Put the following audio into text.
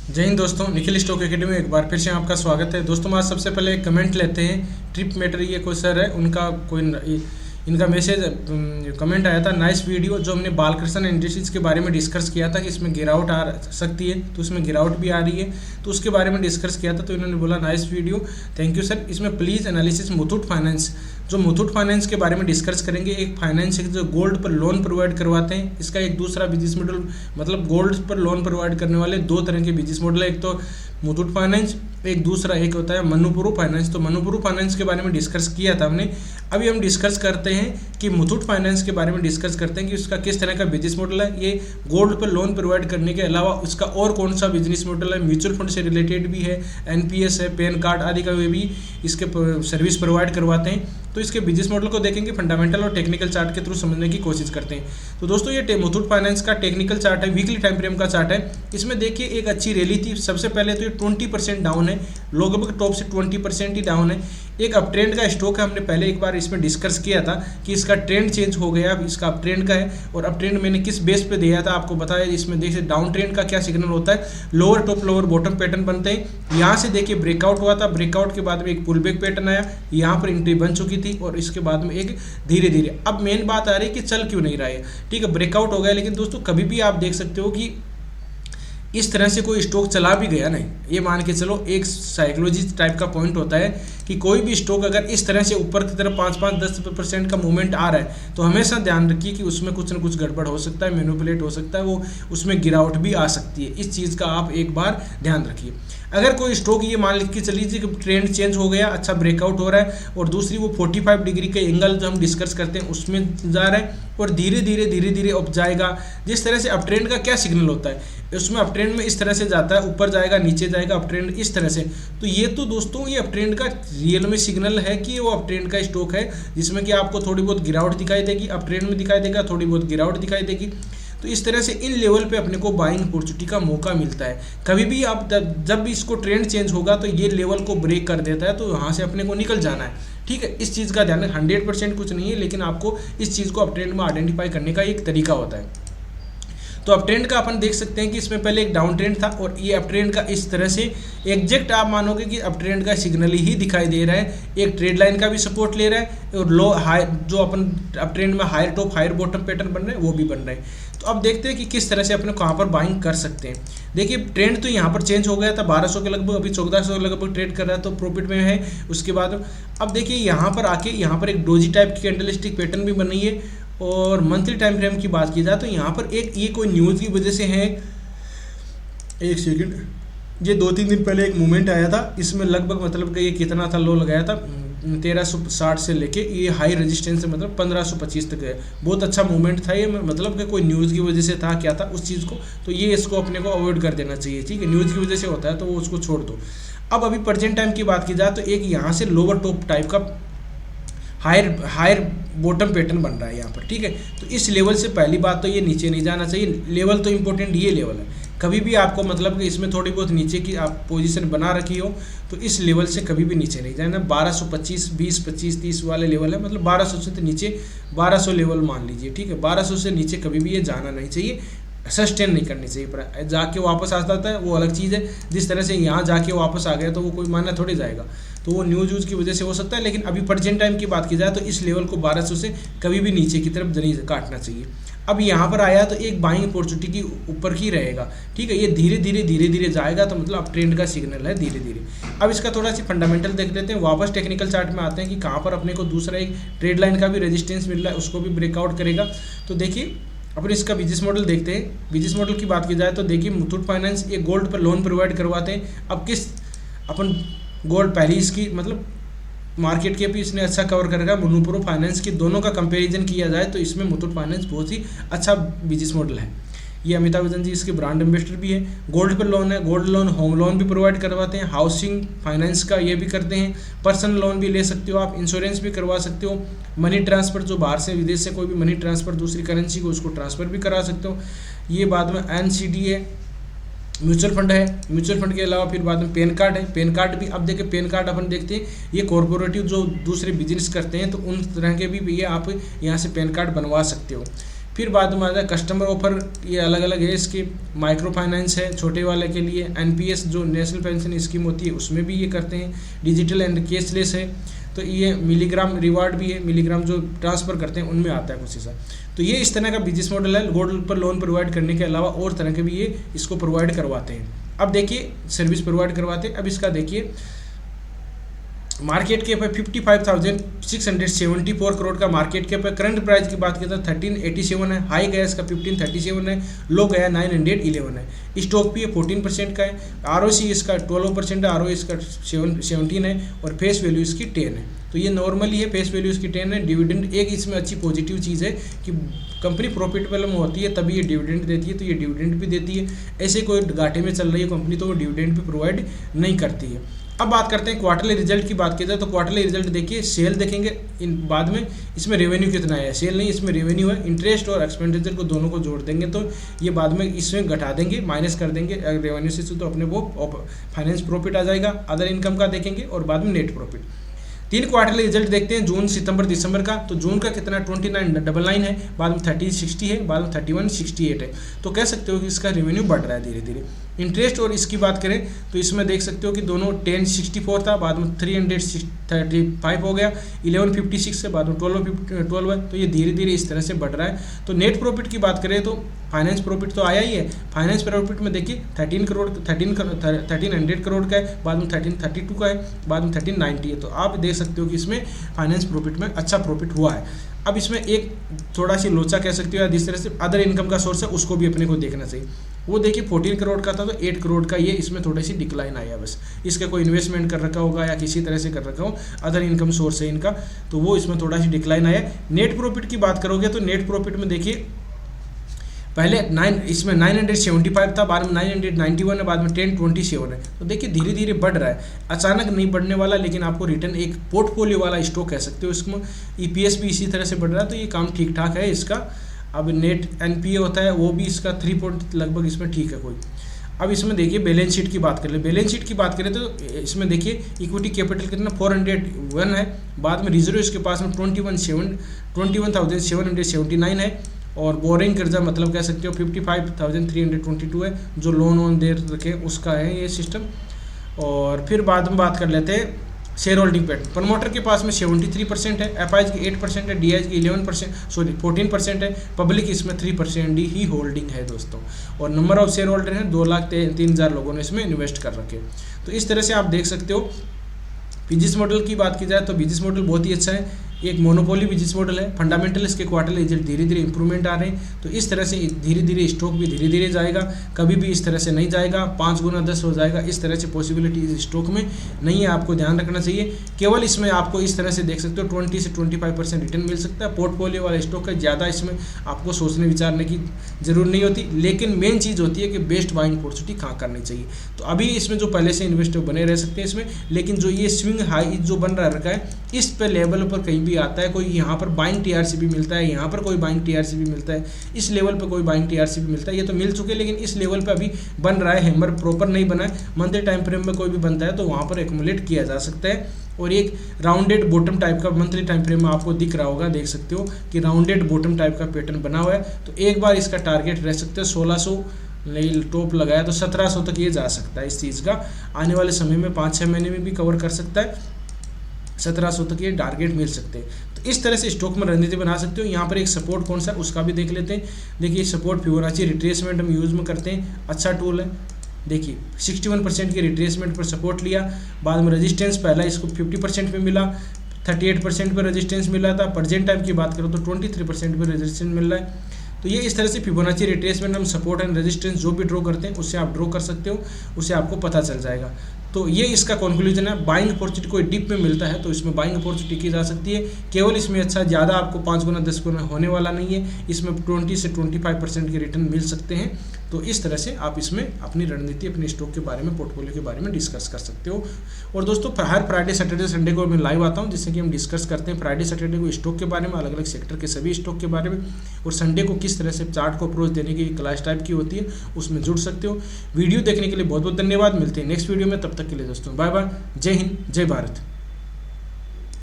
जय हिंद दोस्तों, Nikhil stock academy में एक बार फिर से आपका स्वागत है। दोस्तों आज सबसे पहले एक कमेंट लेते हैं। ट्रिप मैटर ये कोई सर है, उनका कोई इनका मैसेज कमेंट आया था। नाइस वीडियो, जो हमने बालकृष्ण इंडस्ट्रीज के बारे में डिस्कस किया था कि इसमें गिरावट आ सकती है, तो इसमें गिरावट भी आ रही है, तो उसके बारे में डिस्कस किया था। तो इन्होंने बोला nice video, thank you sir. इसमें प्लीज़ एनालिसिस मुथूट फाइनेंस, जो मुथूट फाइनेंस के बारे में डिस्कस करेंगे। एक फाइनेंस है जो गोल्ड पर लोन प्रोवाइड करवाते हैं, इसका एक दूसरा बिजनेस मॉडल, मतलब गोल्ड पर लोन प्रोवाइड करने वाले दो तरह के बिजनेस मॉडल है। एक तो मुथूट फाइनेंस, एक दूसरा एक होता है मनुपुरु फाइनेंस। तो मनुपुरु फाइनेंस के बारे में डिस्कस किया था हमने। अभी हम डिस्कस करते हैं कि मुथूट फाइनेंस के बारे में डिस्कस करते हैं कि उसका किस तरह का बिजनेस मॉडल है। ये गोल्ड पर लोन प्रोवाइड करने के अलावा उसका और कौन सा बिजनेस मॉडल है, म्यूचुअल फंड से रिलेटेड भी है, एनपीएस है, पैन कार्ड आदि का वे भी इसके सर्विस प्रोवाइड करवाते हैं। तो इसके बिजनेस मॉडल को देखेंगे, फंडामेंटल और टेक्निकल चार्ट के थ्रू समझने की कोशिश करते हैं। तो दोस्तों ये मुथूट फाइनेंस का टेक्निकल चार्ट है, वीकली टाइम फ्रेम का चार्ट है। इसमें देखिए एक अच्छी रैली थी। सबसे पहले तो ये 20% डाउन है, लगभग टॉप से 20% ही डाउन है। एक अप ट्रेंड का स्टॉक है, हमने पहले एक बार इसमें डिस्कस किया था कि इसका ट्रेंड चेंज हो गया, अब इसका अप ट्रेंड का है। और अप ट्रेंड मैंने किस बेस पे दिया था आपको बताया। इसमें देखिए डाउन ट्रेंड का क्या सिग्नल होता है, lower top lower bottom pattern बनते हैं। यहाँ से देखिए ब्रेकआउट हुआ था, ब्रेकआउट के बाद में एक पुल बैक पैटर्न आया, यहाँ पर एंट्री बन चुकी थी और इसके बाद में एक धीरे धीरे। अब मेन बात आ रही है कि चल क्यों नहीं रहा है। ठीक है, ब्रेकआउट हो गया, लेकिन दोस्तों कभी भी आप देख सकते हो कि इस तरह से कोई स्टॉक चला भी गया नहीं, ये मान के चलो एक साइकोलॉजी टाइप का पॉइंट होता है कि कोई भी स्टॉक अगर इस तरह से ऊपर की तरफ 5-10% का मूवमेंट आ रहा है तो हमेशा ध्यान रखिए कि उसमें कुछ ना कुछ गड़बड़ हो सकता है, मैनिपुलेट हो सकता है, वो उसमें गिरावट भी आ सकती है। इस चीज़ का आप एक बार ध्यान रखिए। अगर कोई स्टॉक ये मान के चलीजिए कि ट्रेंड चेंज हो गया, अच्छा ब्रेकआउट हो रहा है और दूसरी वो 45 डिग्री के एंगल जो हम डिस्कस करते हैं उसमें जा रहा है और धीरे धीरे अप जाएगा। जिस तरह से अप ट्रेंड का क्या सिग्नल होता है, उसमें अप ट्रेंड में इस तरह से जाता है, ऊपर जाएगा नीचे जाएगा, अप ट्रेंड इस तरह से। तो ये तो दोस्तों ये अप ट्रेंड का रियल में सिग्नल है कि वो अप ट्रेंड का स्टॉक है, जिसमें कि आपको थोड़ी बहुत गिरावट दिखाई देगी, अप ट्रेंड में दिखाई देगा, थोड़ी बहुत गिरावट दिखाई देगी। तो इस तरह से इन लेवल पे अपने को बाइंग अपॉर्चुनिटी का मौका मिलता है। कभी भी आप जब भी इसको ट्रेंड चेंज होगा तो ये लेवल को ब्रेक कर देता है, तो यहाँ से अपने को निकल जाना है। ठीक है, इस चीज़ का ध्यान, 100% कुछ नहीं है, लेकिन आपको इस चीज़ को अप ट्रेंड में आइडेंटिफाई करने का एक तरीका होता है। तो अप ट्रेंड का अपन देख सकते हैं कि इसमें पहले एक डाउन ट्रेंड था और ये अप ट्रेंड का इस तरह से एग्जैक्ट आप मानोगे कि अप ट्रेंड का सिग्नल ही दिखाई दे रहा है। एक ट्रेड लाइन का भी सपोर्ट ले रहा है और लो हाई जो अपन अप ट्रेंड में higher top higher bottom pattern बन रहे हैं वो भी बन रहे हैं। तो अब देखते हैं कि किस तरह से अपने कहाँ पर बाइंग कर सकते हैं। देखिए ट्रेंड तो यहाँ पर चेंज हो गया था 1200 के लगभग, अभी 1400 के लगभग ट्रेड कर रहा है, तो प्रॉफिट में है। उसके बाद अब देखिए यहाँ पर आके यहाँ पर एक डोजी टाइप की कैंडलस्टिक पैटर्न भी बनी है। और मंथली टाइम फ्रेम की बात की जाए तो यहाँ पर एक ये कोई न्यूज़ की वजह से है, एक सेकंड, ये 2-3 दिन पहले एक मूवमेंट आया था, इसमें लगभग मतलब कि ये कितना था, लो लगाया था 1360 से लेके ये हाई रेजिस्टेंस मतलब 1525 तक है। बहुत अच्छा मूवमेंट था ये, मतलब कि कोई न्यूज़ की वजह से था, क्या था उस चीज़ को, तो ये इसको अपने को अवॉइड कर देना चाहिए। ठीक है, न्यूज़ की वजह से होता है तो वो उसको छोड़ दो। अब अभी प्रेजेंट टाइम की बात की जाए तो एक यहाँ से लोअर टॉप टाइप का हायर बॉटम पैटर्न बन रहा है यहाँ पर। ठीक है, तो इस लेवल से पहली बात तो ये नीचे नहीं जाना चाहिए। लेवल तो इम्पोर्टेंट ये लेवल है, कभी भी आपको मतलब कि इसमें थोड़ी बहुत नीचे की आप पोजीशन बना रखी हो तो इस लेवल से कभी भी नीचे नहीं जाना। 1225 20 25 30 वाले लेवल है, मतलब 1200 से तो नीचे 1200 लेवल मान लीजिए। ठीक है, 1200 से नीचे कभी भी ये जाना नहीं चाहिए, सस्टेन नहीं करनी चाहिए। पर जाके वापस आ जाता है वो अलग चीज़ है। जिस तरह से यहाँ जाके वापस आ गया तो वो कोई मानना थोड़ी जाएगा, तो वो न्यूज़ यूज़ की वजह से हो सकता है। लेकिन अभी प्रेजेंट टाइम की बात की जाए तो इस लेवल को 1200 से कभी भी नीचे की तरफ नहीं काटना चाहिए। अब यहाँ पर आया तो एक बाइंग अपॉर्चुनिटी की ऊपर ही रहेगा। ठीक है, ये धीरे धीरे जाएगा तो मतलब अब ट्रेंड का सिग्नल है धीरे धीरे। अब इसका थोड़ा सी फंडामेंटल देख लेते हैं, वापस टेक्निकल चार्ट में आते हैं कि कहाँ पर अपने को दूसरा एक ट्रेड लाइन का भी रेजिस्टेंस मिल रहा है, उसको भी ब्रेकआउट करेगा। तो देखिए अपन इसका बिजनेस मॉडल देखते हैं। बिजनेस मॉडल की बात की जाए तो देखिए मुथूट फाइनेंस ये गोल्ड पर लोन प्रोवाइड करवाते हैं। अब किस अपन गोल्ड पहली इसकी मतलब मार्केट के भी इसने अच्छा कवर करेगा, मनुपुरु फाइनेंस की दोनों का कंपैरिजन किया जाए तो इसमें मुथूट फाइनेंस बहुत ही अच्छा बिजनेस मॉडल है। ये अमिताभ बच्चन जी इसके ब्रांड एम्बेसडर भी है। गोल्ड पर लोन है, गोल्ड लोन होम लोन भी प्रोवाइड करवाते हैं, हाउसिंग फाइनेंस का ये भी करते हैं, पर्सनल लोन भी ले सकते हो आप, इंश्योरेंस भी करवा सकते हो, मनी ट्रांसफ़र जो बाहर से विदेश से कोई भी मनी ट्रांसफ़र दूसरी करेंसी को उसको ट्रांसफ़र भी करा सकते हो। ये बाद में NCD है, म्यूचुअल फंड है। म्यूचुअल फंड के अलावा फिर बाद में पैन कार्ड है। पैन कार्ड भी अब देखिए पैन कार्ड अपन देखते हैं ये कॉरपोरेटिव जो दूसरे बिजनेस करते हैं तो उन तरह के भी ये आप यहाँ से पैन कार्ड बनवा सकते हो। फिर बाद में आता है कस्टमर ऑफर, ये अलग अलग है इसके। माइक्रो फाइनेंस है छोटे वाले के लिए। एनपीएस जो नेशनल पेंशन स्कीम होती है उसमें भी ये करते हैं। डिजिटल एंड कैशलेस है। तो ये मिलीग्राम रिवार्ड भी है, मिलीग्राम जो ट्रांसफ़र करते हैं उनमें आता है कुछ हिस्सा। तो ये इस तरह का बिजनेस मॉडल है। गोल्ड पर लोन प्रोवाइड करने के अलावा और तरह के भी ये इसको प्रोवाइड करवाते हैं। अब देखिए सर्विस प्रोवाइड करवाते हैं। अब इसका देखिए मार्केट कैप है 55,674 करोड़ का मार्केट कैप है। करंट प्राइस की बात करें तो 1387 है। हाई गया इसका 1537 है, लो गया 911 है। स्टॉक भी 14% का है। आरओसी इसका 12% है, आरओई इसका 17 है और फेस वैल्यू इसकी 10 है। तो ये नॉर्मली है, फेस वैल्यू इसकी 10 है। डिविडेंड एक इसमें अच्छी पॉजिटिव चीज़ है कि कंपनी प्रॉफिटेबल में होती है तभी ये डिविडेंड देती है, तो ये डिविडेंड भी देती है। ऐसे कोई घाटे में चल रही है कंपनी तो वो डिविडेंड भी प्रोवाइड नहीं करती है। अब बात करते हैं क्वार्टरली रिजल्ट की। बात की जाए तो क्वार्टरली रिजल्ट देखिए, सेल देखेंगे इन बाद में, इसमें रेवेन्यू कितना है, सेल नहीं इसमें रेवेन्यू है। इंटरेस्ट और एक्सपेंडिचर को दोनों को जोड़ देंगे तो ये बाद में इसमें घटा देंगे, माइनस कर देंगे रेवेन्यू से, तो अपने वो फाइनेंस प्रॉफिट आ जाएगा। अदर इनकम का देखेंगे और बाद में नेट प्रॉफिट। 3 क्वार्टरली रिजल्ट देखते हैं, जून, सितंबर, दिसंबर का। तो जून का कितना 2999 है, बाद में 3060 है, बाद में 3168 है। तो कह सकते हो कि इसका रेवेन्यू बढ़ रहा है धीरे धीरे। इंटरेस्ट और इसकी बात करें तो इसमें देख सकते हो कि दोनों 1064 था, बाद में 335 हो गया, 1156 है, बाद में 12 है। तो ये धीरे धीरे इस तरह से बढ़ रहा है। तो नेट प्रॉफिट की बात करें तो फाइनेंस प्रॉफिट तो आया ही है। फाइनेंस प्रॉफिट में देखिए 1300 करोड़ का है, बाद में 1332 का है, बाद में 1390 है। तो आप देख सकते हो कि इसमें फाइनेंस प्रॉफिट में अच्छा प्रॉफिट हुआ है। अब इसमें एक थोड़ा सी लोचा कह सकते हो या जिस तरह से अदर इनकम का सोर्स है उसको भी अपने को देखना चाहिए। वो देखिए 14 करोड़ का था तो 8 करोड़ का ये इसमें थोड़ी सी डिक्लाइन आया। बस इसका कोई इन्वेस्टमेंट कर रखा होगा या किसी तरह से कर रखा हो, अदर इनकम सोर्स है इनका, तो वो इसमें थोड़ा सी डिक्लाइन आया। नेट प्रॉफिट की बात करोगे तो नेट प्रॉफिट में देखिए पहले इसमें 975 था, बाद में 991 है, बाद में 1027 है। तो देखिए धीरे धीरे बढ़ रहा है, अचानक नहीं बढ़ने वाला, लेकिन आपको रिटर्न एक पोर्टफोलियो वाला स्टॉक कह सकते हो। इसमें ईपीएस भी इसी तरह से बढ़ रहा है, तो ये काम ठीक ठाक है इसका। अब नेट एनपीए होता है वो भी इसका 3 पॉइंट लगभग इसमें ठीक है कोई। अब इसमें देखिए बैलेंस शीट की बात कर ले। बैलेंस शीट की बात करें तो इसमें देखिए इक्विटी कैपिटल कितना 401 है, बाद में रिजर्व इसके पास में 21,779 है और बोरिंग कर्जा मतलब कह सकते हो 55,322 है, जो लोन वोन दे रखे उसका है ये सिस्टम। और फिर बाद में बात कर लेते हैं शेयर होल्डिंग पैटर्न। प्रमोटर के पास में 73% है, एफआईज की 8% है, डीआईज की 14% है, पब्लिक इसमें 3% ही होल्डिंग है दोस्तों। और नंबर ऑफ शेयर होल्डर हैं 2,03,000 लोगों ने इसमें इन्वेस्ट कर रखे। तो इस तरह से आप देख सकते हो। बिजनेस मॉडल की बात की जाए तो बिजनेस मॉडल बहुत ही अच्छा है, एक मोनोपोली बिजनेस मॉडल है। फंडामेंटल इसके क्वार्टरली रिजल्ट धीरे धीरे इंप्रूवमेंट आ रहे हैं। तो इस तरह से धीरे धीरे स्टॉक भी धीरे धीरे जाएगा, कभी भी इस तरह से नहीं जाएगा 5 गुना 10 हो जाएगा, इस तरह से पॉसिबिलिटी इस स्टॉक में नहीं है, आपको ध्यान रखना चाहिए। केवल इसमें आपको इस तरह से देख सकते हो 20 से 25% रिटर्न मिल सकता है। पोर्टफोलियो वाला स्टॉक है, ज़्यादा इसमें आपको सोचने विचारने की जरूरत नहीं होती, लेकिन मेन चीज़ होती है कि बेस्ट बाइंग अपॉर्चुनिटी कहाँ करनी चाहिए। तो अभी इसमें जो पहले से इन्वेस्टर बने रह सकते हैं इसमें, लेकिन जो ये स्विंग हाई जो बन रखा है इस पे लेवल पर कहीं भी आता है, कोई यहाँ पर बाइंग टीआरसीबी मिलता है, यहाँ पर कोई बाइंग टीआरसीबी मिलता है, इस लेवल पर कोई बाइंग टीआरसीबी मिलता है, ये तो मिल चुके, लेकिन इस लेवल पर अभी बन रहा है, हैमर प्रॉपर नहीं बना है। मंथली टाइम फ्रेम में कोई भी बनता है तो वहाँ पर एक्यूमुलेट किया जा सकता है। और एक राउंडेड बॉटम टाइप का मंथली टाइम फ्रेम में आपको दिख रहा होगा, देख सकते हो कि राउंडेड बॉटम टाइप का पैटर्न बना हुआ है। तो एक बार इसका टारगेट रह सकते हैं 1600 नहीं टॉप लगाया तो 1700 तक ये जा सकता है। इस चीज़ का आने वाले समय में 5-6 महीने में भी कवर कर सकता है, 1700 तक ये टारगेट मिल सकते हैं। तो इस तरह से स्टॉक में रणनीति बना सकते हो। यहाँ पर एक सपोर्ट कौन सा उसका भी देख लेते हैं। देखिए सपोर्ट फिबोनाची रिट्रेसमेंट हम यूज़ में करते हैं, अच्छा टूल है। देखिए 61% के रिट्रेसमेंट पर सपोर्ट लिया, बाद में रेजिस्टेंस पहला इसको 50% पे मिला, 38% पर रेजिस्टेंस मिला था। प्रेजेंट टाइम की बात करो तो 23% पर रेजिस्टेंस मिल रहा है। तो ये इस तरह से फिबोनाची रिट्रेसमेंट हम सपोर्ट एंड रेजिस्टेंस जो भी ड्रॉ करते हैं उससे आप ड्रॉ कर सकते हो, उससे आपको पता चल जाएगा। तो ये इसका कंक्लूजन है। बाइंग अपॉर्चुनिटी कोई डिप में मिलता है तो इसमें बाइंग अपॉर्चुनिटी की जा सकती है। केवल इसमें अच्छा ज़्यादा आपको 5 गुना 10 गुना होने वाला नहीं है, इसमें 20 से 25% के रिटर्न मिल सकते हैं। तो इस तरह से आप इसमें अपनी रणनीति, अपने स्टॉक के बारे में, पोर्टफोलियो के बारे में डिस्कस कर सकते हो। और दोस्तों हर फ्राइडे सैटरडे संडे को मैं लाइव आता हूँ, जिससे कि हम डिस्कस करते हैं फ्राइडे सैटरडे को स्टॉक के बारे में, अलग अलग सेक्टर के सभी स्टॉक के बारे में, और संडे को किस तरह से चार्ट को अप्रोच देने की क्लास टाइप की होती है उसमें जुड़ सकते हो। वीडियो देखने के लिए बहुत बहुत धन्यवाद। मिलते हैं नेक्स्ट वीडियो में, तब तक के लिए दोस्तों बाय बाय। जय हिंद, जय भारत।